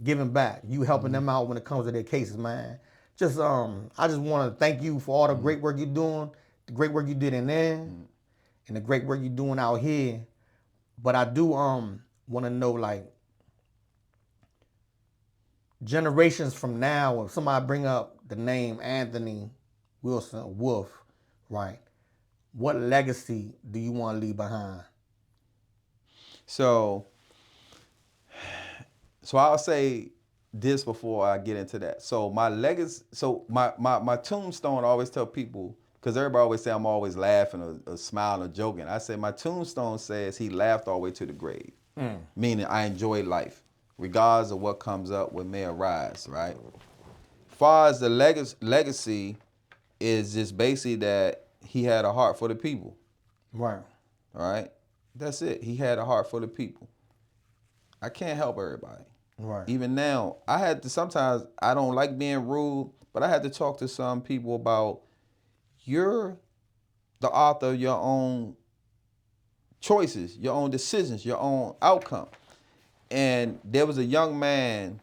giving back, you helping them out when it comes to their cases, man. Just I just want to thank you for all the great work you're doing, the great work you did in there, and the great work you're doing out here. But I do want to know, like, generations from now, if somebody bring up the name Anthony Wilson Wolf, right? What legacy do you want to leave behind? So I'll say this before I get into that. So my legacy, my tombstone, I always tell people, because everybody always say I'm always laughing or smiling or joking. I say my tombstone says he laughed all the way to the grave, meaning I enjoy life, regardless of what comes up, what may arise, right? As far as the legacy is just basically that he had a heart for the people. Right. Right? That's it. He had a heart for the people. I can't help everybody. Right. Even now, sometimes I don't like being rude, but I had to talk to some people about, you're the author of your own choices, your own decisions, your own outcome. And there was a young man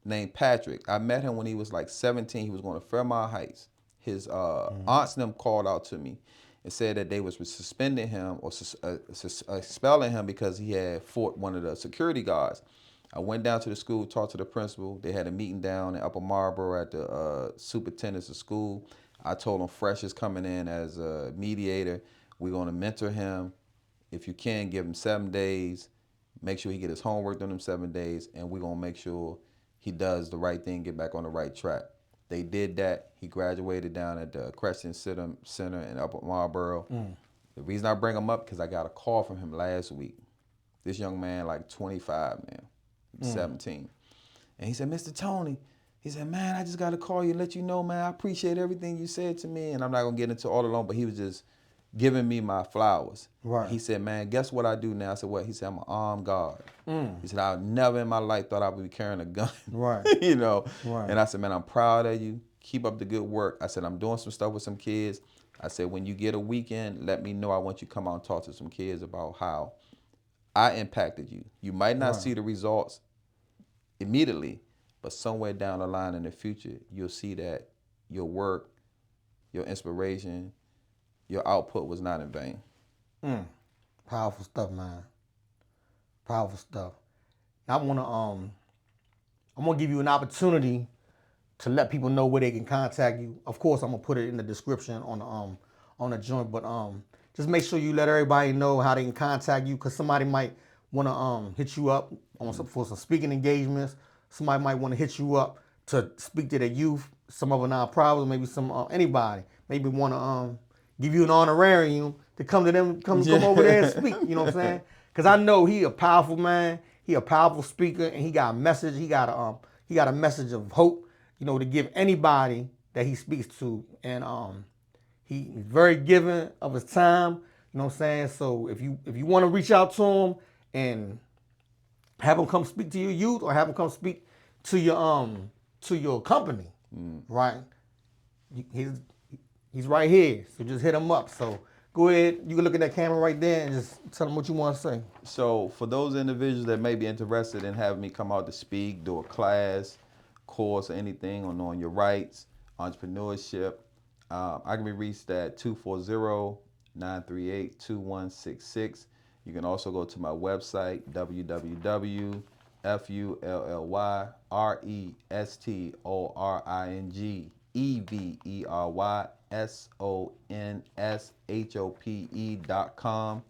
named Patrick. I met him when he was like 17. He was going to Fairmont Heights. His aunts and them called out to me and said that they was suspending him or expelling him because he had fought one of the security guards. I went down to the school, talked to the principal. They had a meeting down in Upper Marlboro at the superintendent's of school. I told him Fresh is coming in as a mediator. We're going to mentor him. If you can, give him 7 days. Make sure he get his homework done in 7 days, and we're going to make sure he does the right thing, get back on the right track. They did that. He graduated down at the Crescent Center in Upper Marlboro. The reason I bring him up, because I got a call from him last week. This young man, like 25 now, 17. And he said, Mr. Tony, he said, man, I just got to call you and let you know, man, I appreciate everything you said to me. And I'm not going to get into all along, but he was just giving me my flowers. Right. He said, man, guess what I do now? I said, what? He said, I'm an armed guard. He said, I never in my life thought I would be carrying a gun. Right. Right. And I said, man, I'm proud of you. Keep up the good work. I said, I'm doing some stuff with some kids. I said, when you get a weekend, let me know. I want you to come out and talk to some kids about how I impacted you. You might not see the results immediately, but somewhere down the line in the future, you'll see that your work, your inspiration, your output was not in vain. Powerful stuff, man. Powerful stuff. I wanna give you an opportunity to let people know where they can contact you. Of course, I'm gonna put it in the description on the joint, but just make sure you let everybody know how they can contact you, because somebody might wanna hit you up for some speaking engagements. Somebody might want to hit you up to speak to the youth, some of our nonprofits, maybe some anybody. Maybe want to give you an honorarium to come to them, come over there and speak. You know what I'm saying? Because I know he a powerful man. He a powerful speaker, and he got a message. He got a message of hope, to give anybody that he speaks to. And he's very giving of his time. You know what I'm saying? So if you want to reach out to him and have him come speak to your youth, or have him come speak to your company, right? He's right here, so just hit him up. So go ahead, you can look at that camera right there and just tell him what you want to say. So for those individuals that may be interested in having me come out to speak, do a class, course, or anything on knowing your rights, entrepreneurship, I can be reached at 240-938-2166. You can also go to my website, www.frestrevershope.com,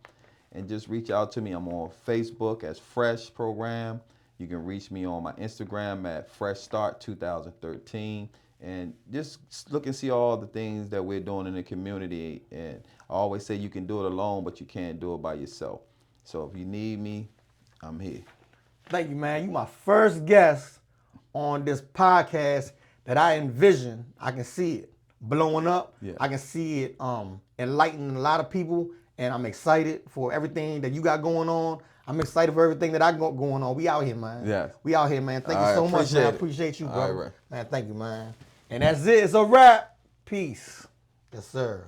and just reach out to me. I'm on Facebook as Fresh Program. You can reach me on my Instagram at Fresh Start 2013, and just look and see all the things that we're doing in the community. And I always say you can do it alone, but you can't do it by yourself. So if you need me, I'm here. Thank you, man. You my first guest on this podcast that I envision. I can see it blowing up. Yeah. I can see it enlightening a lot of people, and I'm excited for everything that you got going on. I'm excited for everything that I got going on. We out here, man. Yes. We out here, man. Thank you All so right, much, man. I appreciate appreciate you, All bro. right. Man, thank you, man. And that's it. It's a wrap. Peace. Yes, sir.